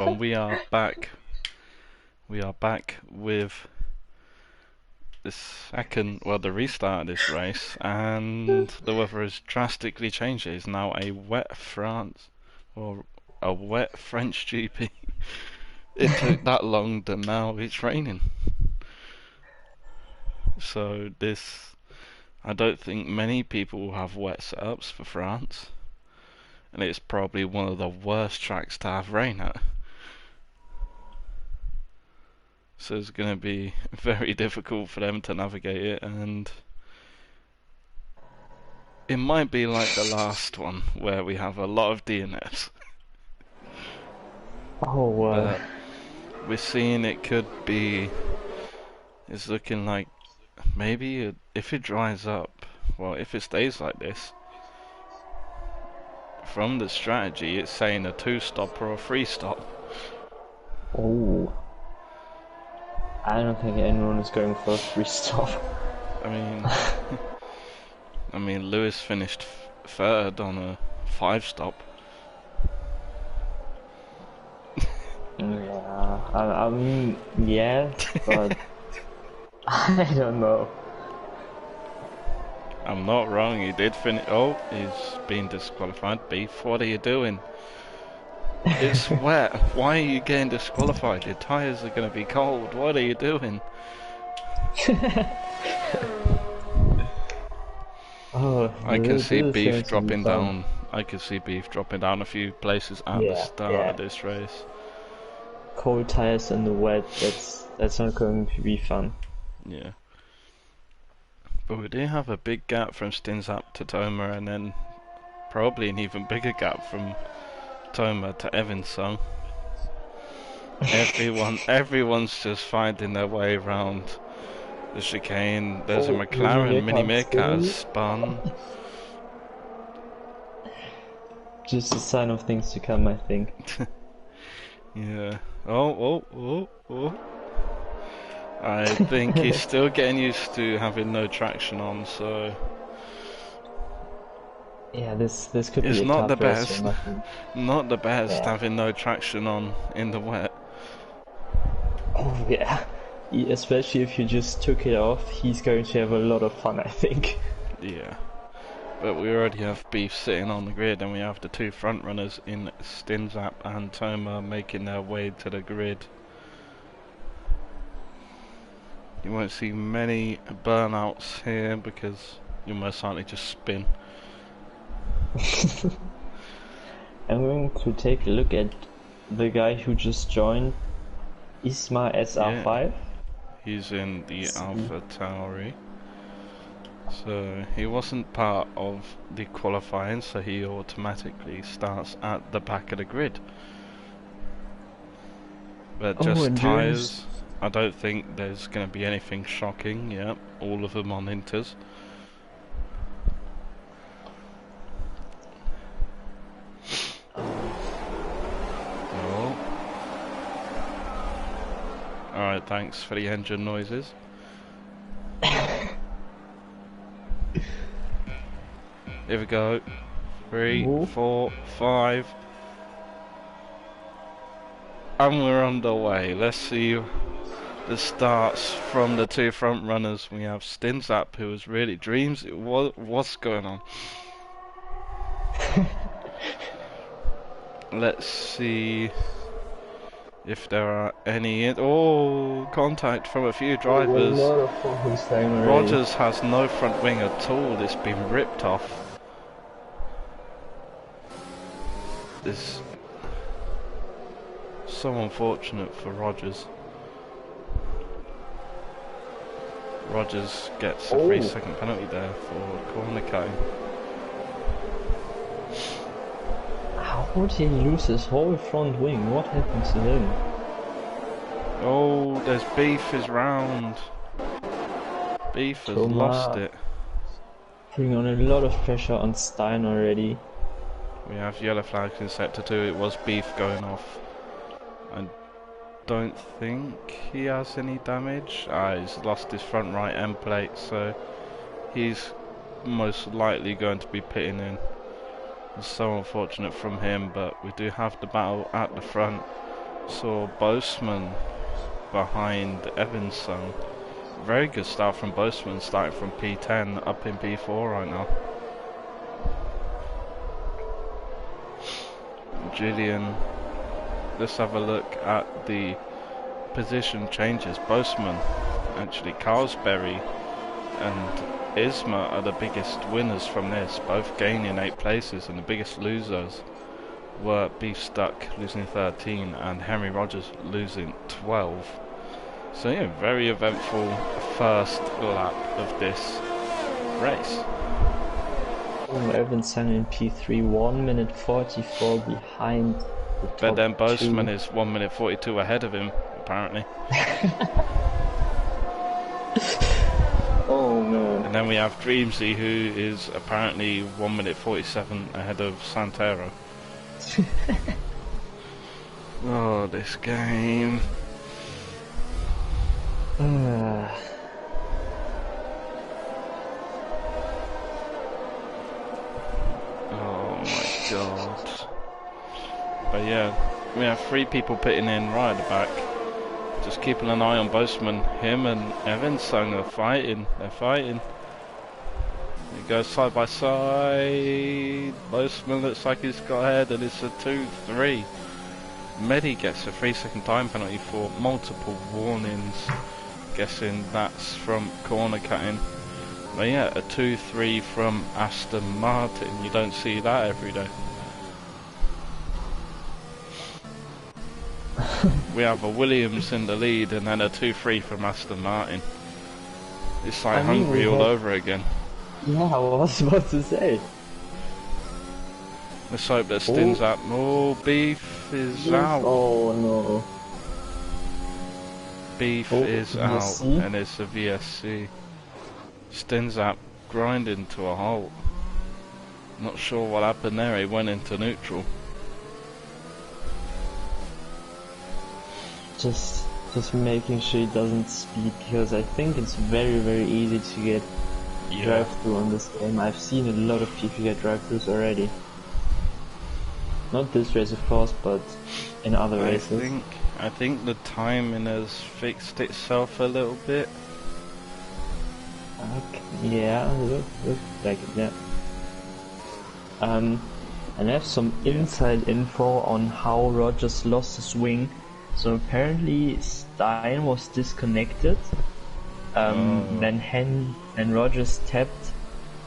Well, we are back. We are back with the the restart of this race, and the weather has drastically changed. It is now a wet France, or a wet French GP. It took that long, and now it's raining. So I don't think many people will have wet setups for France, and it's probably one of the worst tracks to have rain at. So it's going to be very difficult for them to navigate it, and it might be like the last one where we have a lot of DNFs. Oh, But we're seeing it could be. It's looking like maybe if it dries up, well, if it stays like this, from the strategy, it's saying a 2-stop or a 3-stop. oh. I don't think anyone is going for a free stop. I mean, I mean, Lewis finished third on a 5-stop. Yeah, I mean, yeah, but I don't know. I'm not wrong. He did finish. Oh, he's been disqualified. Beef, what are you doing? It's wet. Why are you getting disqualified? Your tyres are going to be cold. What are you doing? Oh, I can this see is going Beef to be dropping fun. down. I can see Beef dropping down a few places at the Yeah, start yeah. of this race. Cold tires in the wet, that's not going to be fun. Yeah. But we do have a big gap from Stinzap to Toma, and then probably an even bigger gap from Toma to Evans. So everyone's just finding their way around the chicane. There's a Oh, Mini McLaren. Mini Meerkat Meerkat has still. spun. Just a sign of things to come, I think. Yeah. Oh. I think he's still getting used to having no traction on, so Yeah, this could be it's a not the tough race or best. nothing. Not the best Yeah. having no traction on in the wet. Oh yeah. Especially if you just took it off, he's going to have a lot of fun, I think. Yeah. But we already have Beef sitting on the grid, and we have the two front runners in Stinzap and Toma making their way to the grid. You won't see many burnouts here because you'll most likely just spin. I'm going to take a look at the guy who just joined, Isma SR5. Yeah, he's in the Alpha Tauri. So he wasn't part of the qualifying, so he automatically starts at the back of the grid. But just tyres, I don't think there's going to be anything shocking. Yeah, all of them on Inters. Oh. Alright, thanks for the engine noises. Here we go. 3, 4, 5. And we're underway. Let's see the starts from the two front runners. We have Stinzap, who has really dreams. What's going on? Let's see if there are any. Oh, contact from a few drivers. Rogers has no front wing at all. It's been ripped off. This so unfortunate for Rogers. Rogers gets a 3-second penalty there for corner cutting. How would he lose his whole front wing? What happened to him? Oh, there's Beef is round. Beef has lost it. Putting on a lot of pressure on Stein already. We have yellow flags in sector 2. It was Beef going off. I don't think he has any damage. He's lost his front right end plate, so he's most likely going to be pitting in. It's so unfortunate from him, but we do have the battle at the front. saw Boseman behind Evanson. Very good start from Boseman, starting from P10 up in P4 right now. Julian, let's have a look at the position changes. Boseman, actually Carlsberry and Isma are the biggest winners from this, both gaining 8 places, and the biggest losers were Beef Stuck losing 13 and Henry Rogers losing 12. So yeah, very eventful first lap of this race. Evanson in P3, 1 minute 44 behind the top. But then Boseman two. is 1 minute 42 ahead of him, apparently. Oh man. And then we have Dreamsy, who is apparently 1 minute 47 ahead of Santero. Oh, this game. Oh my god. But yeah, we have 3 people pitting in right at the back. Just keeping an eye on Boseman. Him and Evanson are fighting. They're fighting. It goes side by side. Boseman looks like he's got ahead, and it's a 2-3. Medi gets a 3-second time penalty for multiple warnings. Guessing that's from corner cutting. But yeah, a 2-3 from Aston Martin. You don't see that every day. We have a Williams in the lead, and then a 2-3 from Aston Martin. It's like Hungary all over again. Yeah, I was about to say. Let's hope that Stin's up. Oh, Beef is out. Oh no. Beef is out, VSC? and it's a VSC. Stin's up, grinding to a halt. Not sure what happened there, he went into neutral. Just making sure he doesn't speed, because I think it's very, very easy to get drive-through on this game. I've seen a lot of people get drive-throughs already. Not this race of course, but in other races. I think the timing has fixed itself a little bit. Okay, yeah, look like it, yeah. And I have some inside info on how Rogers lost his wing. So apparently Stein was disconnected. Then Rogers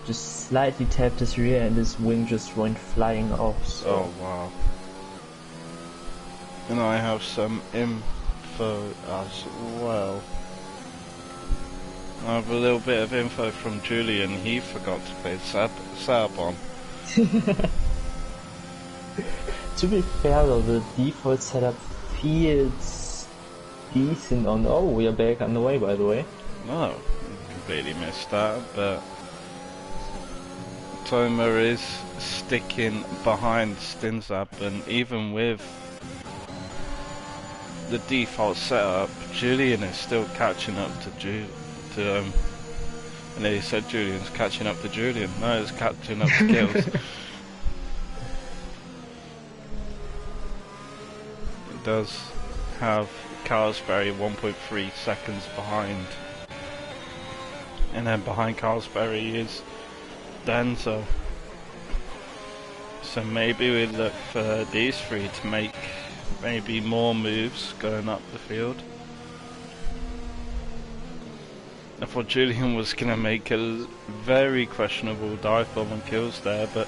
just slightly tapped his rear, and his wing just went flying off. So. Oh wow. And I have some info as well. I have a little bit of info from Julian. He forgot to play Sabon. To be fair though, the default setup feels decent on... Oh, we are back on the way, by the way. No, completely missed that, but Toma is sticking behind Stinzap, and even with the default setup, Julian is still catching up to and he said Julian's catching up to Julian. No, he's catching up to Kills. It does have Carlsberry 1.3 seconds behind. And then behind Carlsberry is Danzo. So maybe we look for these 3 to make maybe more moves going up the field. I thought Julian was going to make a very questionable dive bomb on Kills there, but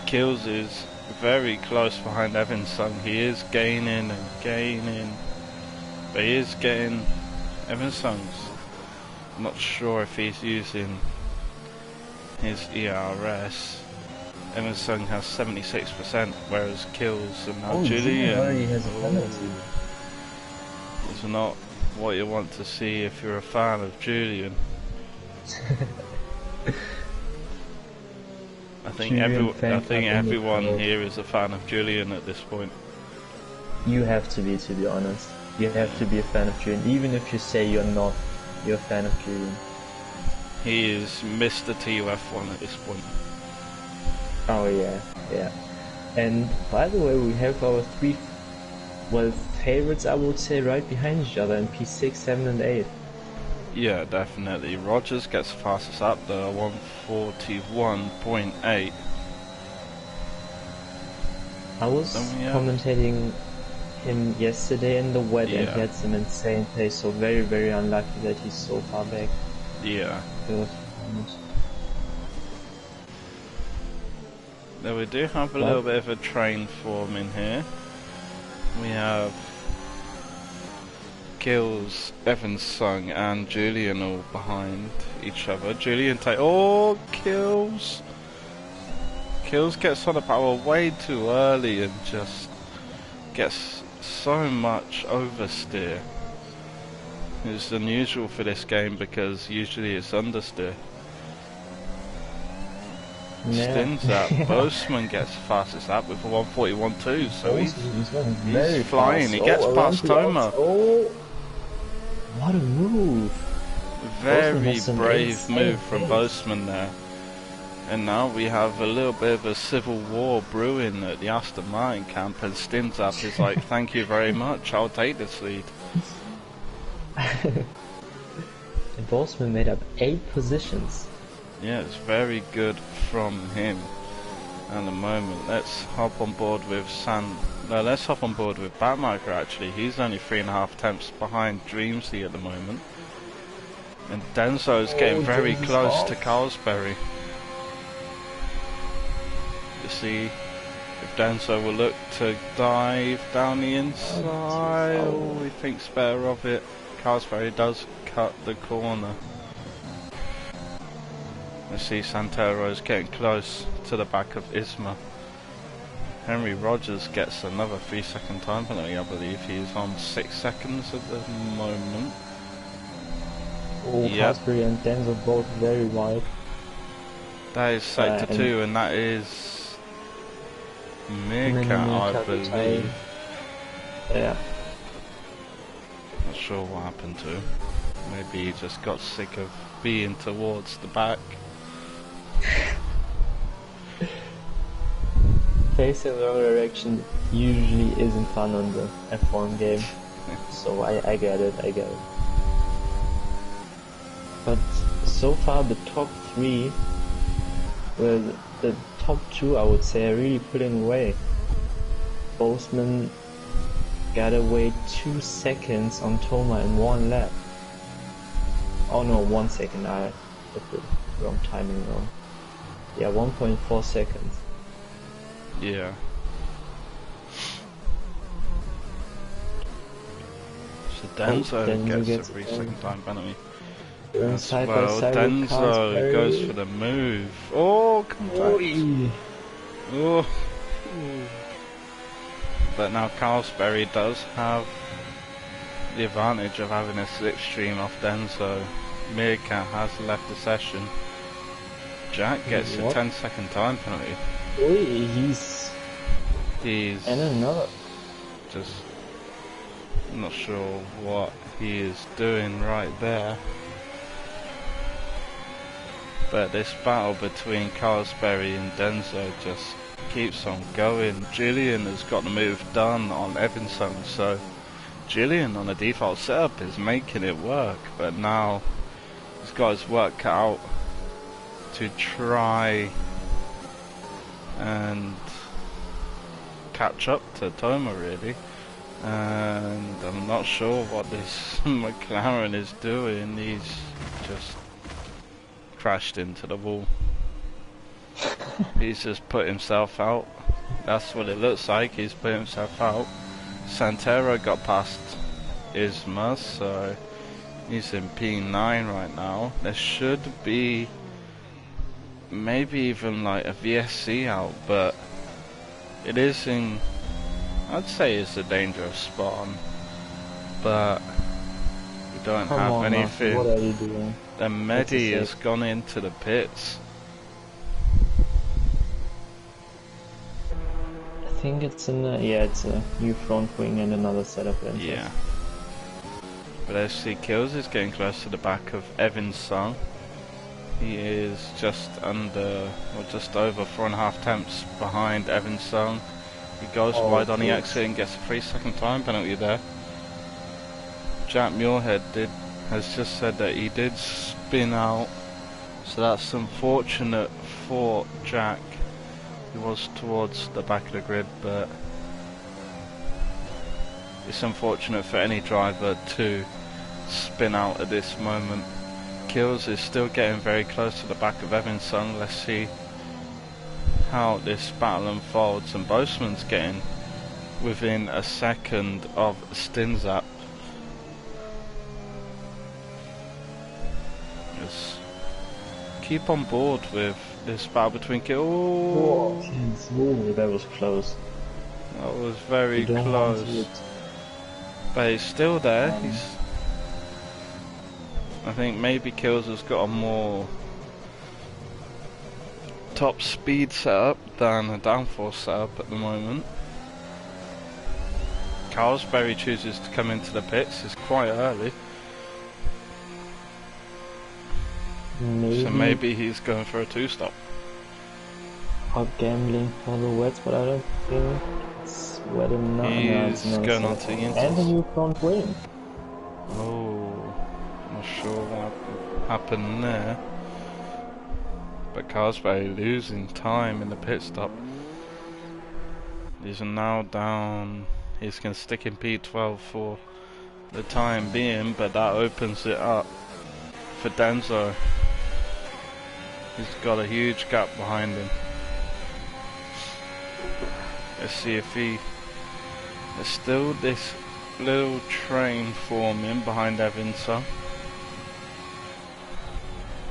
Kills is very close behind Evanson. He is gaining and gaining, but he is getting Evanson's. Not sure if he's using his ERS. Evanson has 76%, whereas Kills and now Julian already has a penalty. It's not what you want to see if you're a fan of Julian. I think everyone here is a fan of Julian at this point. You have to be honest. You have to be a fan of Julian, even if you say you're not. You're a fan of Julian. He is Mr. TUF1 at this point. Oh yeah, yeah. And by the way, we have our favorites, I would say, right behind each other in P6, 7 and 8. Yeah, definitely. Rogers gets fastest up though, 141.8. I was commentating him yesterday in the wet and he had some insane pace, so very, very unlucky that he's so far back. Yeah. Now we do have a little bit of a train form in here. We have Kills, Evans Sung and Julian all behind each other. Julian Kills! Kills gets on the power way too early and just gets so much oversteer. It's unusual for this game because usually it's understeer. Stins up. Boseman gets fastest up with a 141.2, so he's flying. He gets past Toma. What a move! Very brave move from Boseman there. And now we have a little bit of a civil war brewing at the Aston Martin camp, and Stins up is like, thank you very much, I'll take this lead. And Boseman made up 8 positions. Yeah, it's very good from him at the moment. Let's hop on board with let's hop on board with Batmarker actually. He's only 3.5 tenths behind Dreamsy at the moment. And Denzo's getting very close to Carlsberry. You see if Denzo will look to dive down the inside. Oh, he thinks better of it. Carlsberry does cut the corner. Let's see, Santero's getting close to the back of Isma. Henry Rogers gets another 3-second time penalty. I believe he's on 6 seconds at the moment. Carlsberry and Denzo both very wide. That is sector 2, and that is Meerkat, I believe. Yeah. Not sure what happened to him. Maybe he just got sick of being towards the back. Facing the wrong direction usually isn't fun on the F1 game. So I get it. But so far the top 3, well, the top 2 I would say are really pulling away. Boseman got away 2 seconds on Toma in 1 lap. Oh no, 1 second, I put the wrong timing wrong. Yeah, 1.4 seconds. Yeah. So Denzo gets a 3-second time penalty. As well, Denzo goes for the move. Oh, contact. Oh. But now Carlsberry does have the advantage of having a slipstream off Denzo. Meerkat has left the session. Jack gets a 10-second time penalty. He's and another. Just not sure what he is doing right there. But this battle between Carlsberry and Denzo just keeps on going. Julian has got the move done on Evanson, so Julian on the default setup is making it work, but now he's got his work cut out to try and catch up to Toma really. And I'm not sure what this McLaren is doing. He's just crashed into the wall. He's just put himself out. That's what it looks like. He's put himself out. Santero got past Isma, so he's in P9 right now. There should be maybe even like a VSC out, but it is in, I'd say it's a dangerous spot, but we don't have anything. What are you doing? The Medi has gone into the pits. I think it's it's a new front wing and another setup. Yeah. But as see, Kills is getting close to the back of Evan's Song. He is just under, or just over 4.5 tenths behind Evan's Song. He goes Oh, wide on the good. exit and gets a 3-second time penalty there. Jack Muirhead has just said that he did spin out, so that's unfortunate for Jack. He was towards the back of the grid, but it's unfortunate for any driver to spin out at this moment. Kills is still getting very close to the back of Evanson. Let's see how this battle unfolds, and Boseman's getting within a second of Stinzap. Just keep on board with this battle between Kills. Oh, that was close. That was very You don't want close. it. But he's still there. I think maybe Kills has got a more top speed setup than a downforce setup at the moment. Carlsberry chooses to come into the pits. It's quite early. So maybe he's going for a 2-stop. Hot gambling for the wets, but I don't think it's wet enough. He's going on to the And a inters. new front wing. Oh, not sure what happened there. But Carlsberry losing time in the pit stop. He's now down. He's going to stick in P12 for the time being, but that opens it up for Denzo. He's got a huge gap behind him. Let's see if there's still this little train forming behind Evanson.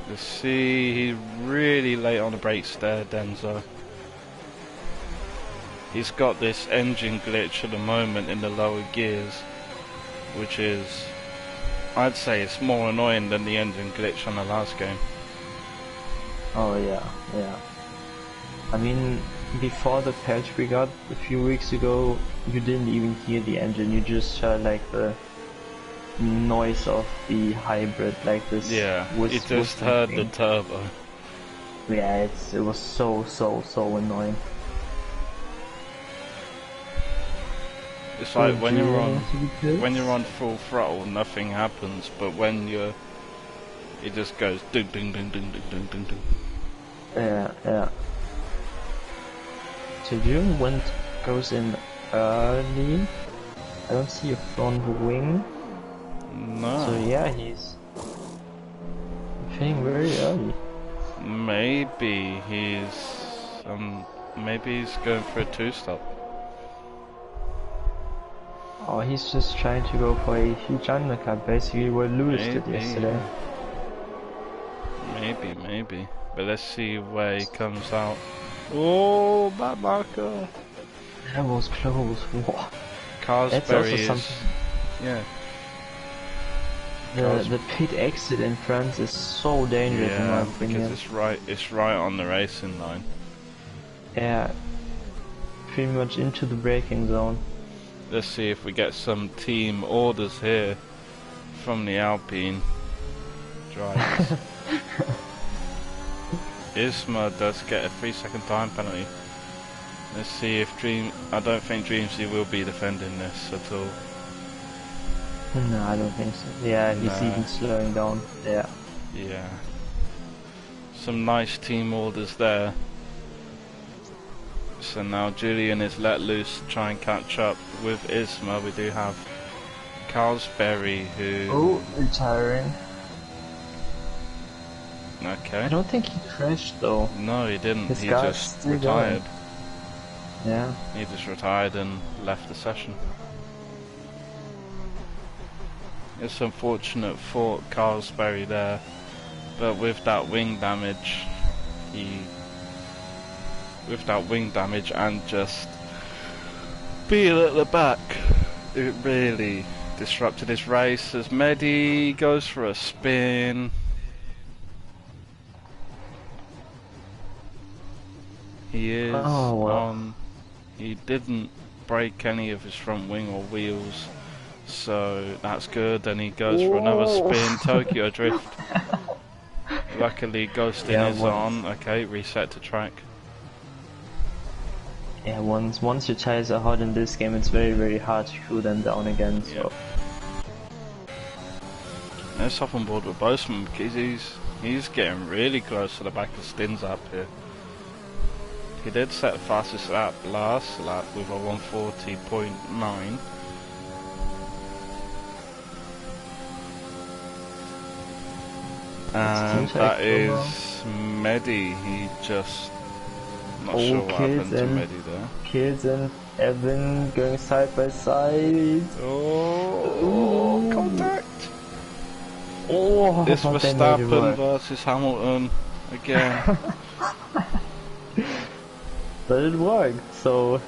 Let's see, he's really late on the brakes there, Denzo. He's got this engine glitch at the moment in the lower gears, which is, I'd say it's more annoying than the engine glitch on the last game. Oh yeah. I mean, before the patch we got a few weeks ago, you didn't even hear the engine, you just heard like the noise of the hybrid, like this. Yeah, you just heard the turbo. Yeah, it was so annoying. It's like when you're on full throttle, nothing happens, but when it just goes ding ding ding ding ding ding ding ding. Yeah. So goes in early. I don't see a front wing. No. So yeah, he's finishing very early. Maybe he's going for a 2-stop. Oh, he's just trying to go for a huge undercut, basically where Lewis did yesterday. Maybe. But let's see where he comes out. Oh, bad marker. That was close. Whoa. Carlsberry is... Yeah. The pit exit in France is so dangerous in my opinion. Because it's right on the racing line. Yeah. Pretty much into the braking zone. Let's see if we get some team orders here from the Alpine drivers. Isma does get a 3-second time penalty. Let's see if I don't think Dreamsy will be defending this at all. No, I don't think so. Yeah, he's even slowing down. Yeah. Some nice team orders there. So now Julian is let loose to try and catch up with Isma. We do have Carlsberry who... Oh, retiring. Okay. I don't think he crashed though. No, he didn't. His He car's just still retired. going. Yeah. He just retired and left the session. It's unfortunate for Carlsberry there, but with that wing damage, and just being at the back, it really disrupted his race as Mehdi goes for a spin. He is on. He didn't break any of his front wing or wheels, so that's good. And he goes for another spin. Tokyo Drift. Luckily, ghosting is on. Okay, reset to track. Yeah, once your tires are hot in this game, it's very hard to cool them down again. So. Yep. Let's hop on board with Boseman because he's getting really close to the back of Stins up here. He did set the fastest lap last lap with a 140.9. And that is Medi. He just not sure what happened to Medi there. Kids and Evan going side by side. Oh, contact! Oh, this Verstappen versus Hamilton again. But it worked, so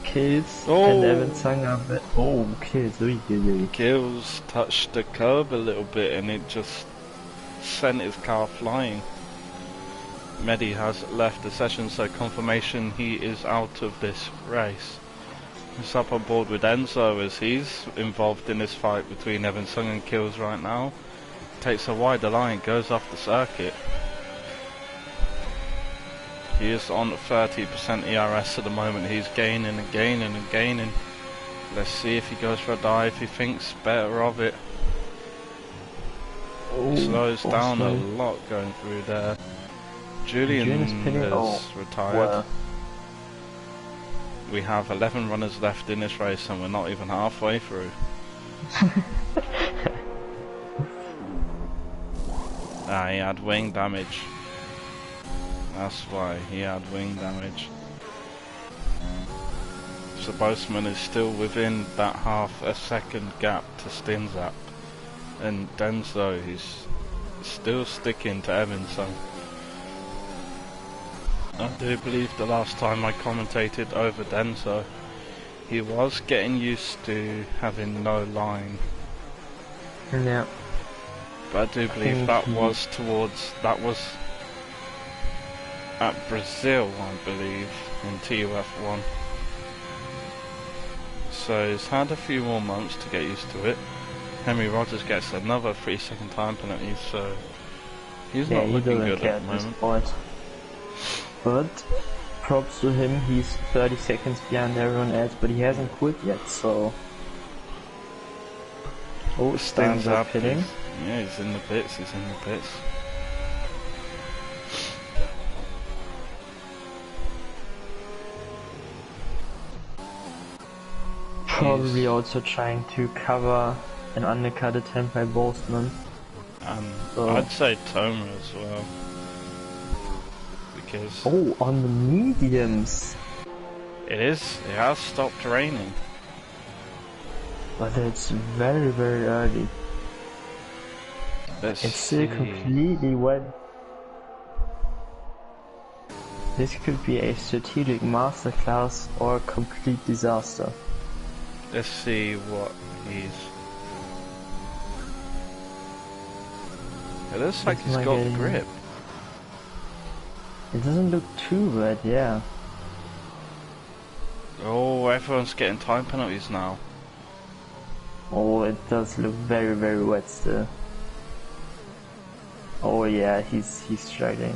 Kills and Evan sung up. Oh, Kills, really. Kills touched the curb a little bit and it just sent his car flying. Medi has left the session, so confirmation he is out of this race. He's up on board with Enzo as he's involved in this fight between Evan Sung and Kills right now. Takes a wider line, goes off the circuit. He is on 30% ERS at the moment. He's gaining and gaining and gaining. Let's see if he goes for a dive. He thinks better of it. He slows down a lot going through there. Julian has retired. Wow. We have 11 runners left in this race and we're not even halfway through. He had wing damage. That's why he had wing damage. So Boseman is still within that half a second gap to Stinzap. And Denso, he's still sticking to Evanson. I do believe the last time I commentated over Denso, he was getting used to having no line. Yeah. But I do believe that was at Brazil, I believe, in TUF1. So he's had a few more months to get used to it. Henry Rogers gets another 3-second time penalty, so he's not looking good at the moment. But props to him, he's 30 seconds behind everyone else, but he hasn't quit yet, so... Oh, stands up hitting. Yeah, he's in the pits. Probably also trying to cover an undercut attempt by Boseman. I'd say Toma as well. Because... Oh, on the mediums! It has stopped raining. But it's very early. It's still completely wet. This could be a strategic masterclass or a complete disaster. Let's see what he's... It looks like he's got the grip. It doesn't look too bad, yeah. Oh, everyone's getting time penalties now. Oh, it does look very wet still. Oh yeah, he's struggling.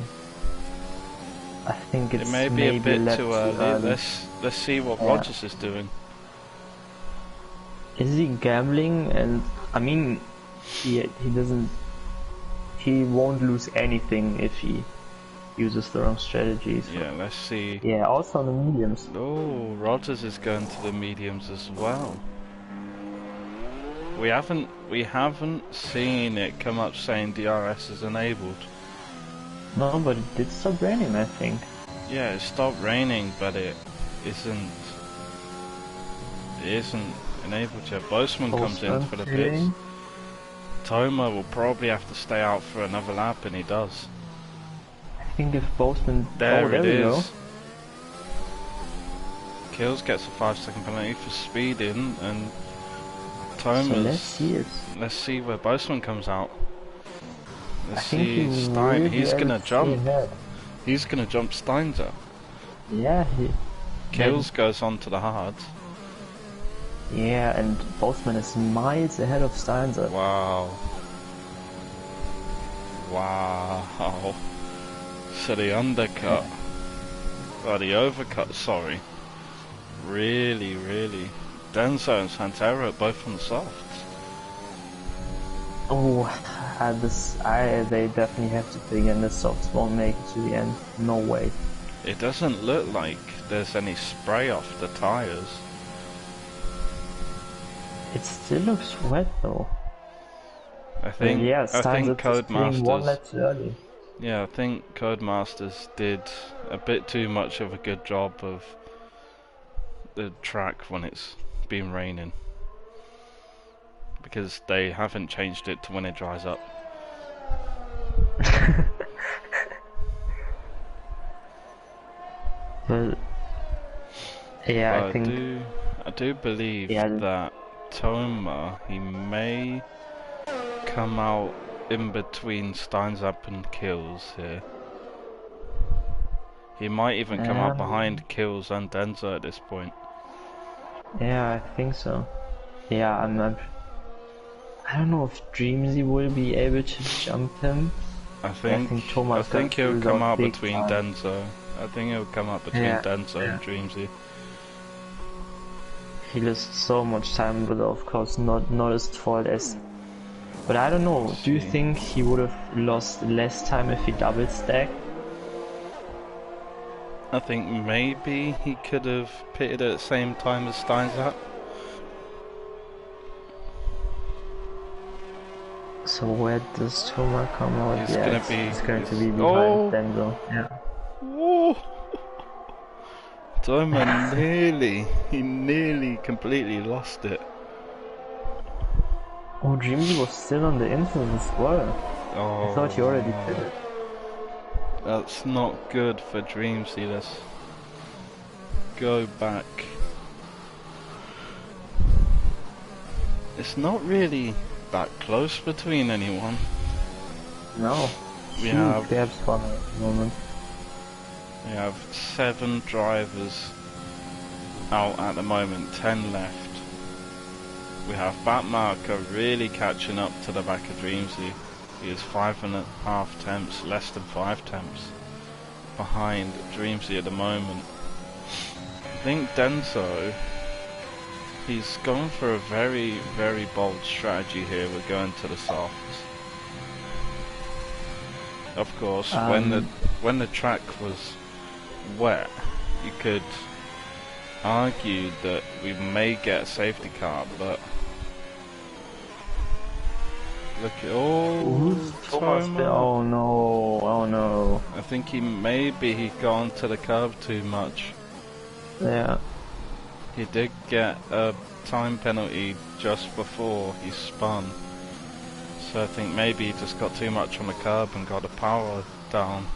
I think it's maybe a bit too early. Let's see what Rogers is doing. Is he gambling? And I mean, he won't lose anything if he uses the wrong strategies. Yeah, let's see. Yeah, also on the mediums. Oh, Rogers is going to the mediums as well. We haven't seen it come up saying DRS is enabled. No, but it did stop raining, I think. Yeah, it stopped raining, but it isn't enabled yet. Boseman comes in for the pits. Toma will probably have to stay out for another lap, and he does. I think if Boseman... There it is. Kills gets a 5-second penalty for speeding, and Toma's... So let's see where Boseman comes out. Let's see Stein. He's gonna jump. He's gonna jump Steinzer. Yeah, Kills goes on to the hard. Yeah, and Boseman is miles ahead of Steinzer. Wow. Wow. So the undercut. Well, the overcut, sorry. Really, really. Denso and Santero both on the softs. Oh, they definitely have to pick, and the softs won't make it to the end. No way. It doesn't look like there's any spray off the tyres. It still looks wet though. I think One lap Codemasters. too early. Yeah, I think Codemasters did a bit too much of a good job of the track when it's been raining, because they haven't changed it to when it dries up. Well, yeah, But I think. I do believe that Toma, he may come out in between Steins Up and Kills here. He might even come out behind Kills and Denzo at this point. Yeah, I think so. Yeah, I don't know if Dreamsy will be able to jump him. I think he'll come out between Denzo. I think he'll come out between Denzo and Dreamsy. He lost so much time, but of course not his fault as. But I don't know. Do you think he would have lost less time if he double stacked? I think maybe he could have pitted at the same time as Steins Up. So where does Toma come out? He's going to be behind Denzo. Yeah. Whoa. Toma nearly completely lost it. Oh, Dreamsy was still on the inside as well. Oh, I thought he already did it. That's not good for Dreamsy. Let's go back. It's not really that close between anyone. No. We have fun at the moment. We have 7 drivers out at the moment, 10 left. We have Batmarker really catching up to the back of Dreamsy. He is 5.5 temps, less than 5 temps behind Dreamsy at the moment. I think Denso, he's gone for a very, very bold strategy here. We're going to the softs. Of course, when the track was wet, you could argue that we may get a safety car, but look at Toma. Oh no. I think he gone to the curb too much. Yeah. He did get a time penalty just before he spun. So I think maybe he just got too much on the curb and got the power down.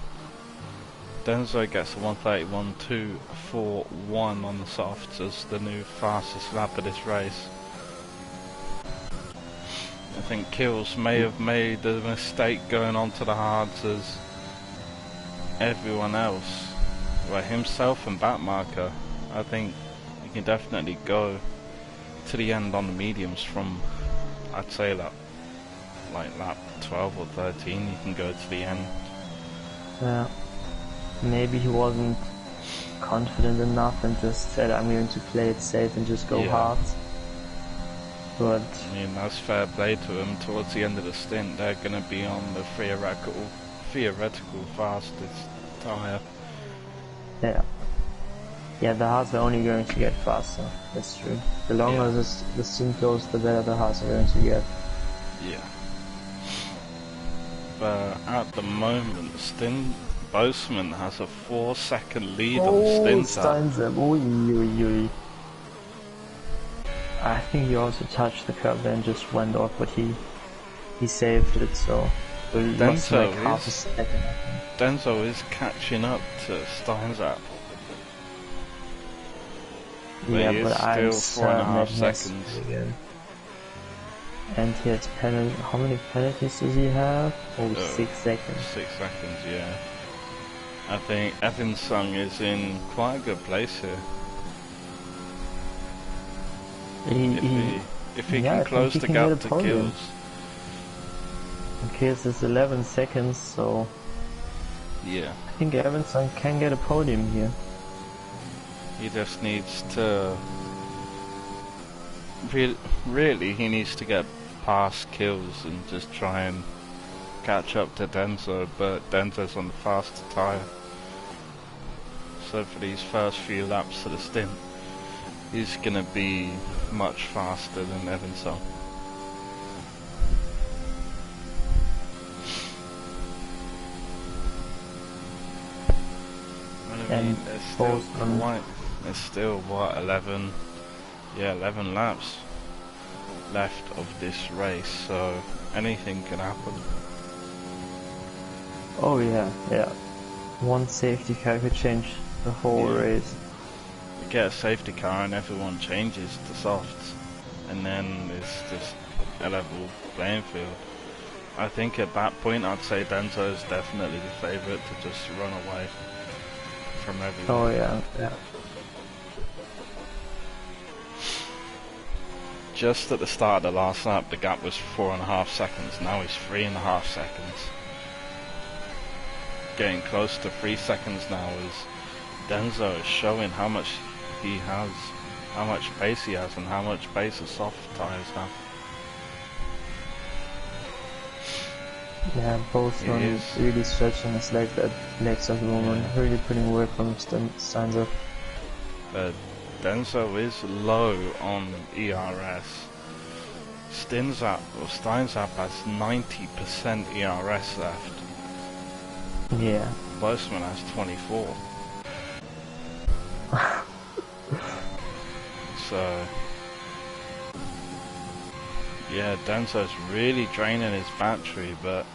Denzo gets a 131.241 on the softs as the new fastest lap of this race. I think Kills may have made the mistake going on to the hards as everyone else. Well, himself and Batmarker. I think you can definitely go to the end on the mediums from, I'd say like lap 12 or 13, you can go to the end. Yeah. Maybe he wasn't confident enough and just said, I'm going to play it safe and just go hard. But I mean, that's fair play to him. Towards the end of the stint, they're going to be on the theoretical fastest tyre. yeah. Yeah, the hards are only going to get faster. That's true. The longer the stint goes, the better the hards are going to get. Yeah. But at the moment, Boseman has a 4-second lead on Steinzap. I think he also touched the curb and just went off, but he saved it, so Denzo like half a second. Denzo is catching up to Steinzap. Yeah, but I'm still 4.5 seconds. Again. And he has penalty. How many penalties does he have? 6 seconds. 6 seconds, yeah. I think Evansung is in quite a good place here. If he can close the gap to Kills. Kills is 11 seconds, so yeah. I think Evansung can get a podium here. He just needs to... Really, he needs to get past kills and just try and catch up to Denso, but Denso's on the faster tyre. So for these first few laps of the stint, he's gonna be much faster than Evanson. I mean, there's still what, 11 laps left of this race, so anything can happen. Oh yeah. One safety car could change the whole race. You get a safety car and everyone changes to softs, and then it's just a level playing field. I think at that point I'd say Denso is definitely the favourite to just run away from everyone. Oh yeah. Just at the start of the last lap the gap was 4.5 seconds, now he's 3.5 seconds. Getting close to 3 seconds now as Denso is showing how much he has, how much pace he has and how much pace the soft tyres have. Yeah, both runners really stretching his legs at the moment, really putting work from signs of. Denso is low on ERS. Steinzap has 90% ERS left. Yeah. Boseman has 24. So yeah, Denso's really draining his battery, but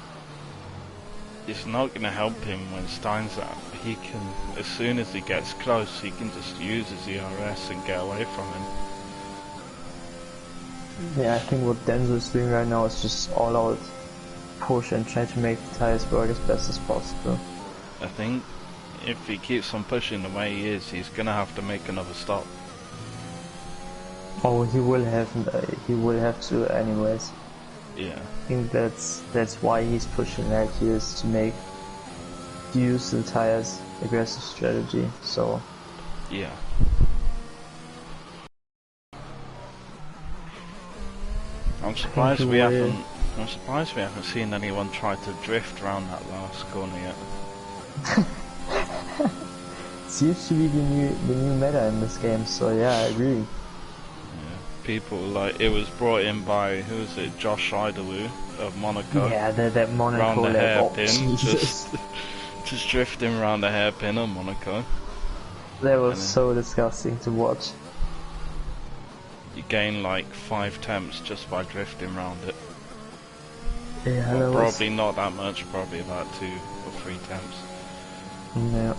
it's not going to help him when Steinzap. He can, as soon as he gets close, he can just use his ERS and get away from him. Yeah, I think what Denso is doing right now is just all out push and try to make the tires work as best as possible. I think if he keeps on pushing the way he is, he's going to have to make another stop. Oh, he will have to anyways. Yeah. I think that's why he's pushing like he is, to use the tires aggressive strategy. So yeah. I'm surprised we haven't seen anyone try to drift around that last corner yet. Seems to be the new meta in this game, so yeah, I agree. Yeah. People like, it was brought in by, who was it, Josh Idlewu of Monaco. Yeah, that Monaco round the hairpin, Jesus. just drifting around the hairpin on Monaco. That was so disgusting to watch. You gain like 5 temps just by drifting around it. Yeah, well, probably not that much, probably about 2 or 3 temps. Yeah.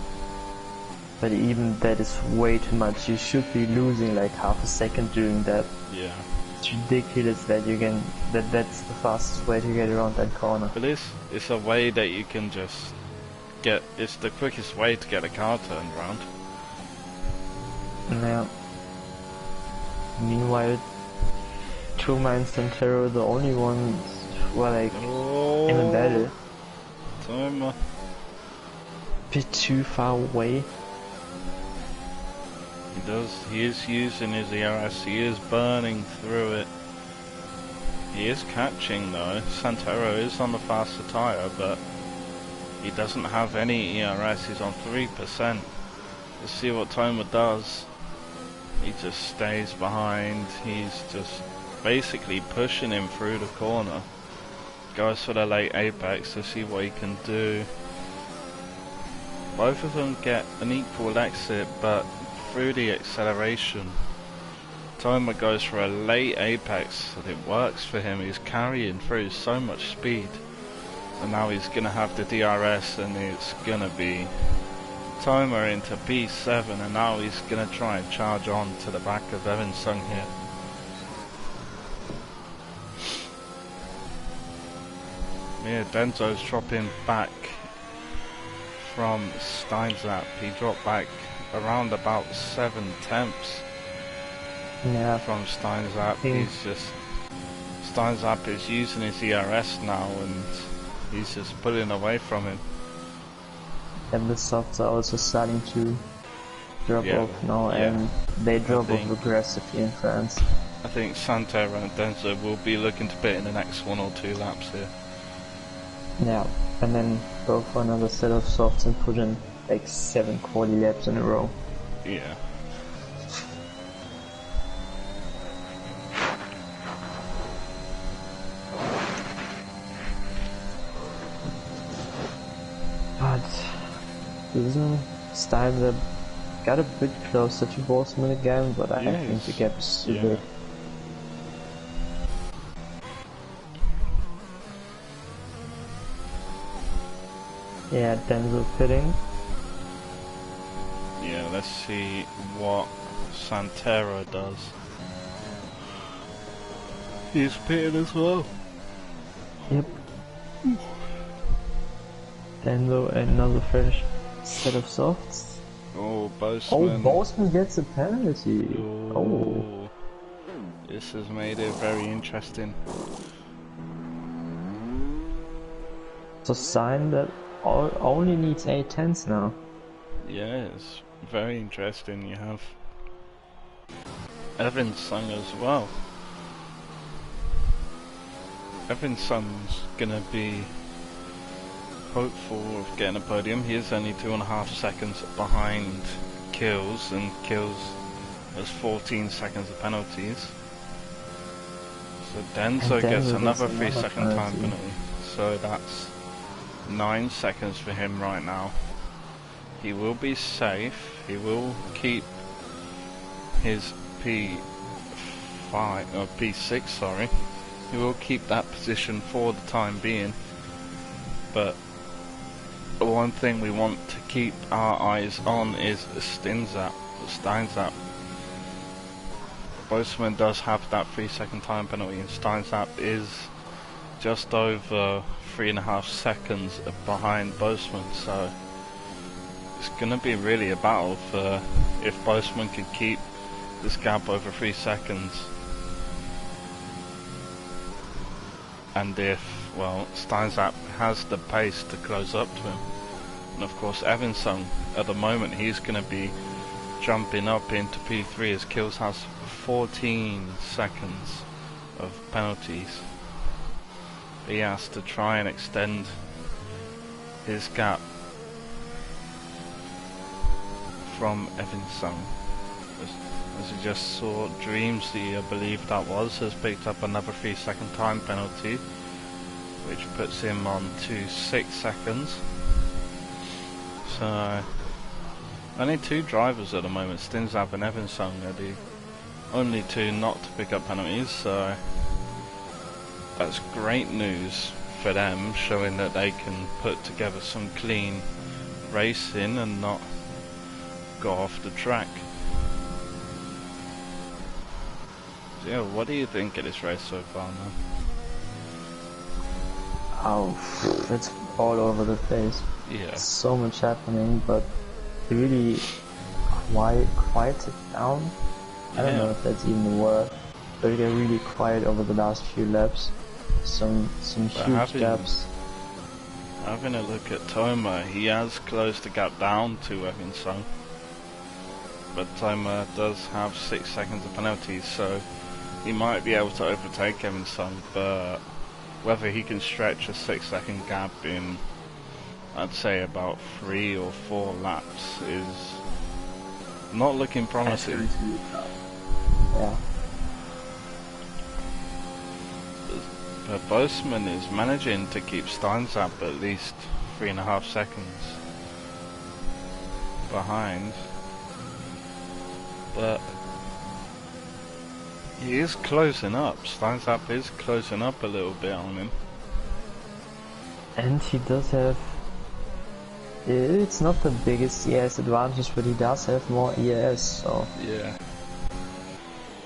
But even that is way too much. You should be losing like half a second doing that. Yeah. It's ridiculous that you can, that's the fastest way to get around that corner. But it's a way that you can just get, it's the quickest way to get a car turned around. Yeah. Meanwhile, Truma and Santero, the only ones who are like in a battle. Truma. Bit too far away. He is using his ERS, he is burning through it. He is catching though. Santero is on the faster tyre, but he doesn't have any ERS, he's on 3%. Let's see what Toma does. He just stays behind, he's just basically pushing him through the corner. Goes for the late apex to see what he can do. Both of them get an equal exit, but through the acceleration, Toma goes for a late apex and it works for him. He's carrying through so much speed, and now he's gonna have the DRS and it's gonna be Toma into P7, and now he's gonna try and charge on to the back of Evan Sung here. Yeah, Denso's dropping back from Steinzap. He dropped back around about 7 temps. Yeah. From Steinzap. Steinzap is using his ERS now and he's just pulling away from him. And the softs are also starting to drop Yeah, off now, yeah. and they drop off think- aggressively in France. I think Santero and Denso will be looking to pit in the next 1 or 2 laps here. Yeah, and then go for another set of softs and put in like 7 quali laps in a row. Yeah. But Diesen Steiner got a bit closer to Boseman again, but I think the gap is too big. Yeah, Denzel pitting. Yeah, let's see what Santero does. He's pitting as well. Yep. Denzel another fresh set of softs. Oh, Oh, Boseman. Boseman gets a penalty. Oh. This has made it very interesting. So sign that only needs 8 tenths now. Yeah, it's very interesting. You have Evan's son as well. Evan's son's gonna be hopeful of getting a podium. He is only 2.5 seconds behind Kills, and Kills has 14 seconds of penalties. So Denso gets another 3-second time penalty. So that's 9 seconds for him right now. He will be safe. He will keep his P5 or P6, sorry. He will keep that position for the time being. But the one thing we want to keep our eyes on is Steinzap. Boseman does have that 3-second time penalty, and Steinzap is just over 3.5 seconds behind Boseman, so it's gonna be really a battle for if Boseman can keep this gap over 3 seconds, and if, well, Steinzap has the pace to close up to him. And of course Evanson, at the moment, he's gonna be jumping up into P3 as Kills has 14 seconds of penalties. He has to try and extend his gap from Evanson. As you just saw, Dreamsy, I believe that was, has picked up another 3-second time penalty, which puts him on to 6 seconds. So only 2 drivers at the moment, Stinzap and Evanson, are the only 2 not to pick up penalties, so that's great news for them, showing that they can put together some clean racing and not go off the track. So yeah, what do you think of this race so far, man? Oh, it's all over the place. Yeah. So much happening, but it really quieted down. I don't know if that's even the word, but it got really quiet over the last few laps. Some huge gaps. Having a look at Toma, he has closed the gap down to Evanson, but Toma does have 6 seconds of penalties, so he might be able to overtake Evanson, but whether he can stretch a 6-second gap in, I'd say, about 3 or 4 laps is not looking promising. Yeah. But Boseman is managing to keep Steinzap at least 3.5 seconds behind, but he is closing up. Steinzap is closing up a little bit on him. And he does have... It's not the biggest ES advantage, but he does have more ES, so... Yeah.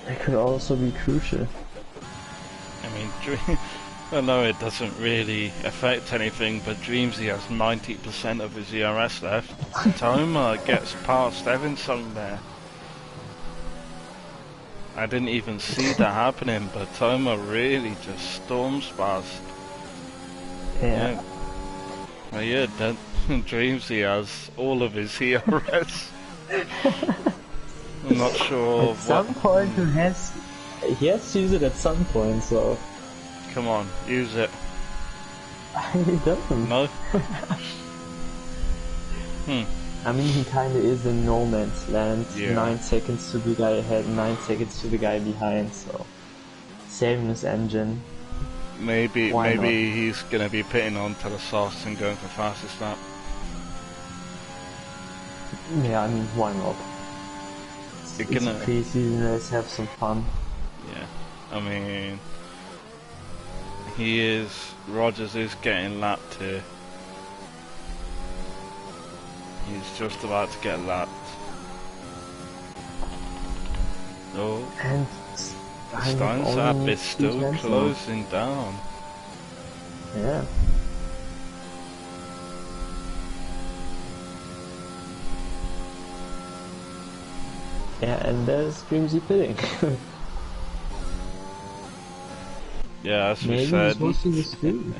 It could also be crucial. I mean, I know it doesn't really affect anything, but Dreamsy has 90% of his ERS left. Toma gets past Evanson there. I didn't even see that happening, but Toma really just storms past. Yeah. Well, yeah, that Dreamsy has all of his ERS. I'm not sure At what. some point he has to use it at some point, so Come on, use it. he doesn't. No? I mean, he kinda is in no man's land. Yeah. 9 seconds to the guy ahead, 9 seconds to the guy behind, so saving his engine. Maybe Why not? he's gonna be pitting on to the softs and going for fastest lap. Yeah, I mean, why not? You're It's a gonna. pre-season, let's have some fun. Yeah. I mean, Rogers is getting lapped here. He's just about to get lapped. Oh, And Stein's app is still closing down. Yeah. Yeah, and there's Grimsy pitting. Yeah, as we Maybe said. he's watching the stream.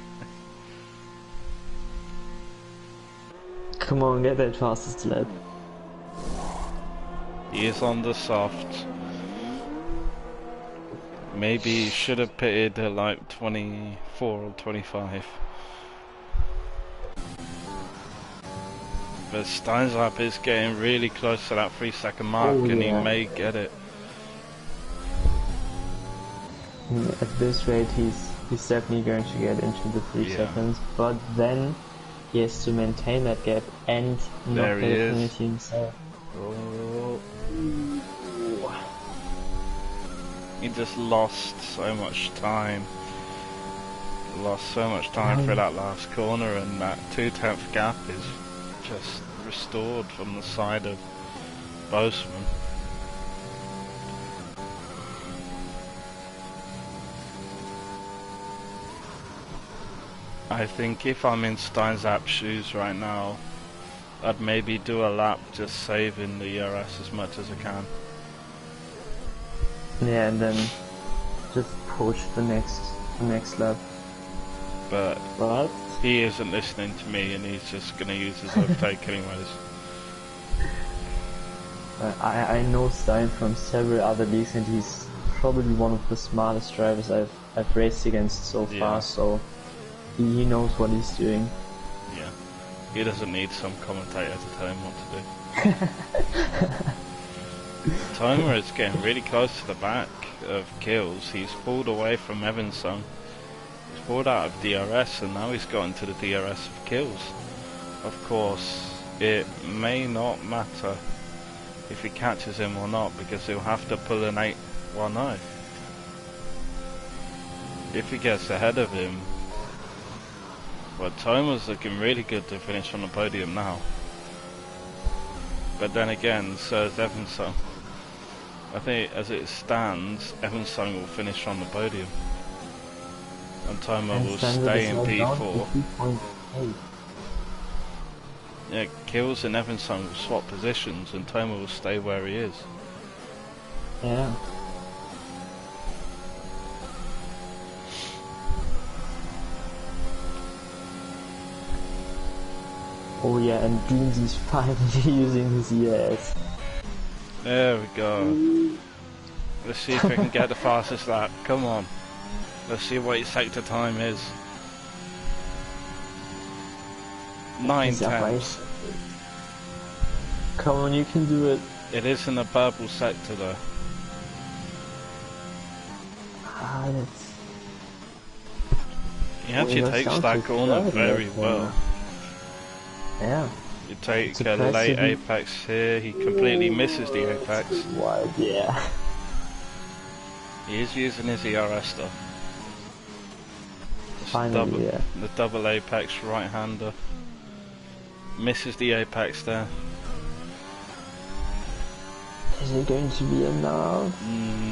Come on, get that fastest lap. He is on the soft. Maybe he should have pitted at like 24 or 25. But Stein's lap is getting really close to that 3-second mark, and he may get it. At this rate, he's definitely going to get into the 3 seconds, but then he has to maintain that gap and not get a penalty himself. Oh. He just lost so much time. Lost so much time for that last corner, and that 2/10 gap is just restored from the side of Boseman. I think if I'm in Stein's app shoes right now, I'd maybe do a lap just saving the ERS as much as I can. Yeah, and then just push the next lap. But he isn't listening to me, and he's just going to use his overtake anyways. I know Stein from several other leagues, and he's probably one of the smartest drivers I've raced against so far, so he knows what he's doing. Yeah, he doesn't need some commentator to tell him what to do. Timer is getting really close to the back of kills. He's pulled away from Evanson. He's pulled out of DRS, and now he's got into the DRS of kills. Of course, it may not matter if he catches him or not, because he'll have to pull an 8-1-0. If he gets ahead of him, well, Toma's looking really good to finish on the podium now. But then again, so is Evanson. I think as it stands, Evanson will finish on the podium. And Toma will stay in P4. Yeah, Kills and Evanson will swap positions, and Toma will stay where he is. Yeah. Oh yeah, and Doomsy's finally using his ES. There we go. Let's see if we can get the fastest lap. Come on. Let's see what his sector time is. 9/10. Come on, you can do it. It is in the purple sector though. That's... He actually takes that corner very well. Yeah. You take a late apex here, he completely misses the apex. What? Yeah. He is using his ERS though. Finally, yeah. The double apex right-hander. Misses the apex there. Is it going to be enough?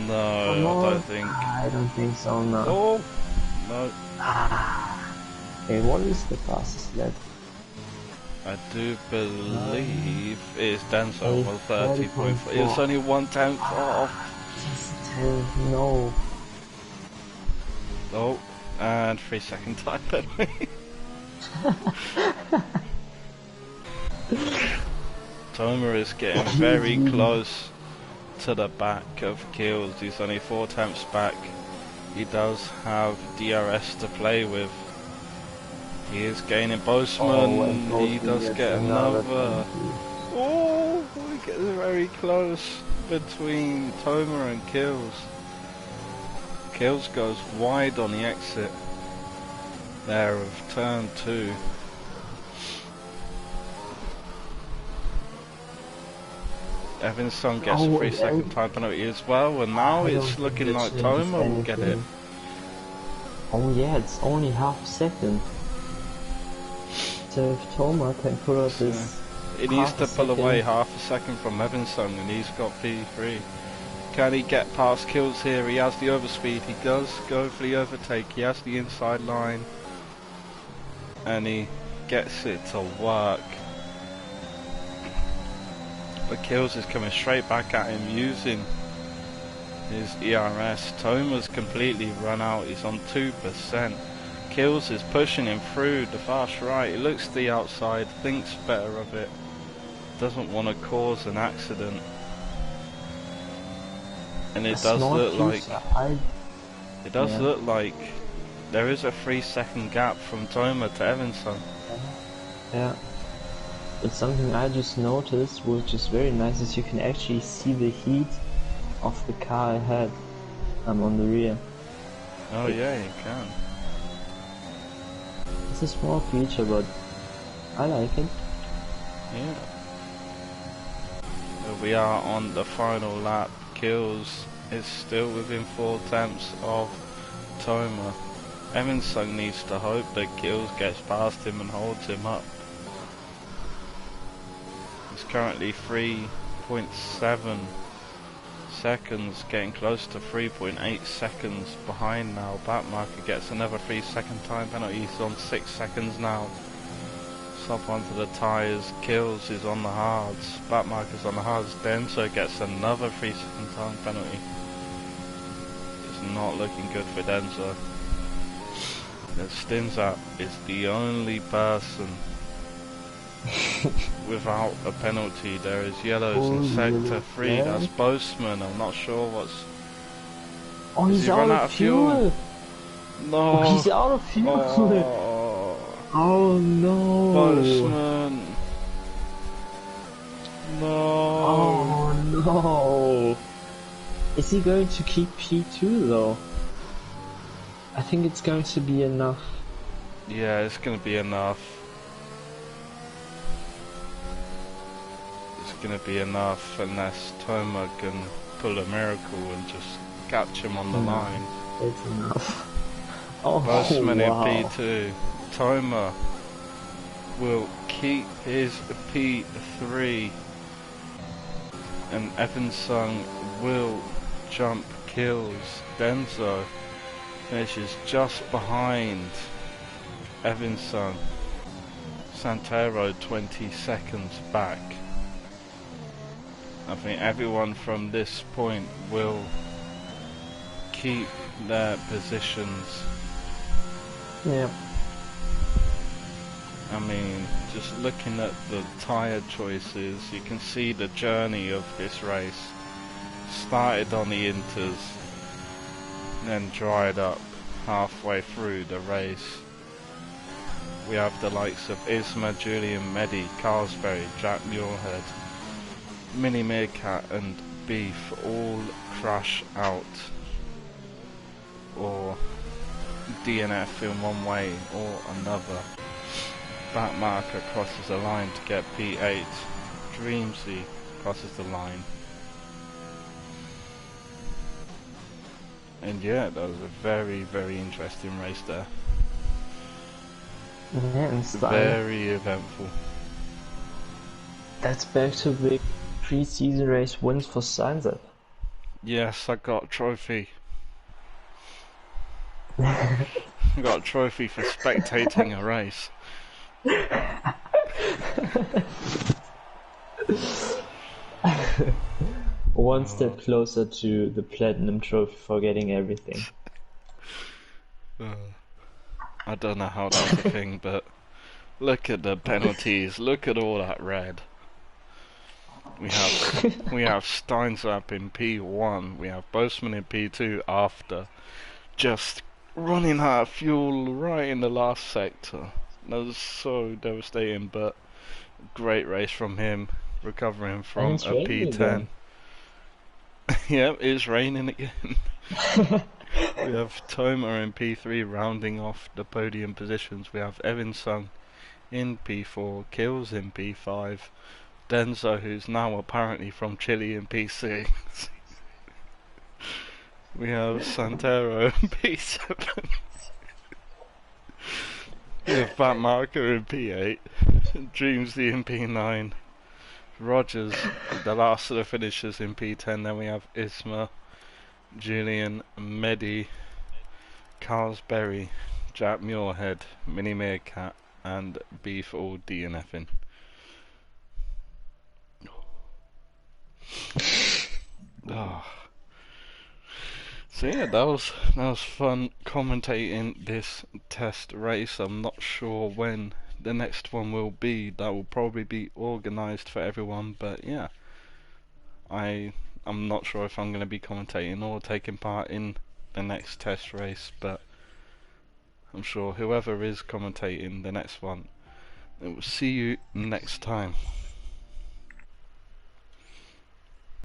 No, I don't think. I don't think so, no. Oh! No. Hey, what is the fastest lap? I do believe it is Denso, 30.4. It was only 1/10 off. Just 10, no. Oh, and 3-second time penalty. Toma is getting very close to the back of kills. He's only 4 attempts back. He does have DRS to play with. He is gaining Boseman. Oh, He does get another. Oh, he gets very close between Toma and Kills. Kills goes wide on the exit there of turn 2. Evanson gets a 3-second time penalty as well, and now it's looking like Toma will get it. Oh yeah, it's only half a second. So if Toma can pull out this... It needs to pull away half a second from Evanson, and he's got P3. Can he get past Kills here? He has the overspeed. He does go for the overtake. He has the inside line, and he gets it to work. But Kills is coming straight back at him using his ERS. Toma's completely run out. He's on 2%. Kills is pushing him through the fast right. He looks to the outside, thinks better of it. Doesn't want to cause an accident. And it does look like... It does look like there is a 3-second gap from Toma to Evanson. Yeah. But something I just noticed, which is very nice, is you can actually see the heat of the car ahead. I'm on the rear. Oh yeah, you can. It's a small feature, but I like it. Yeah. So we are on the final lap. Kills is still within 4 attempts of Toma. Evanson needs to hope that Kills gets past him and holds him up. He's currently 3.7 seconds, getting close to 3.8 seconds behind now. Backmarker gets another 3-second time penalty. He's on 6 seconds now. Stop onto the tyres. Kills is on the hards. Backmarker's on the hards. Denso gets another 3-second time penalty. It's not looking good for Denso. Stinzap is the only person without a penalty. There is yellows in sector 3. That's Boseman. I'm not sure what's... Oh, he's out of fuel! No! Oh, he's out of fuel! Oh no! Boseman! No! Oh no! Is he going to keep P2 though? I think it's going to be enough. Yeah, it's going to be enough. It's going to be enough unless Toma can pull a miracle and just catch him on the line. It's enough. Oh, Boseman wow. in P2. Toma will keep his P3, and Evanson will jump Kills. Denso finishes just behind Evanson. Santero 20 seconds back. I think everyone from this point will keep their positions. Yeah. I mean, just looking at the tyre choices, you can see the journey of this race. Started on the inters, then dried up halfway through the race. We have the likes of Isma, Julian, Mehdi, Carlsberry, Jack Muirhead, Mini Meerkat and Beef all crash out, or DNF in one way or another. Backmarker crosses the line to get P8. Dreamsy crosses the line. And yeah, that was a very, very interesting race there. Yeah, and very eventful. That's back to big pre-season race wins for Seinzep. Yes, I got a trophy. I got a trophy for spectating a race. One step closer to the platinum trophy for getting everything. I don't know how that's a thing, but look at the penalties, look at all that red. We have Steinzap in P1. We have Boseman in P2 after just running out of fuel right in the last sector. That was so devastating, but great race from him, recovering And from it's a raining P10. again. Yep, it's raining again. We have Toma in P3 rounding off the podium positions. We have Evan Sung in P4, Kills in P5, Denzo, who's now apparently from Chile, in P6. We have Santero in P7. We have Bat Marker in P8, Dreamsy in P9, Rogers, the last of the finishers, in P10. Then we have Isma, Julian, Medi, Carlsberry, Jack Muirhead, Mini Meerkat, and Beef all DNFing. Oh. So yeah, that was fun commentating this test race. I'm not sure when the next one will be. That will probably be organised for everyone, but yeah, I'm not sure if I'm going to be commentating or taking part in the next test race, but I'm sure whoever is commentating the next one, it will see you next time.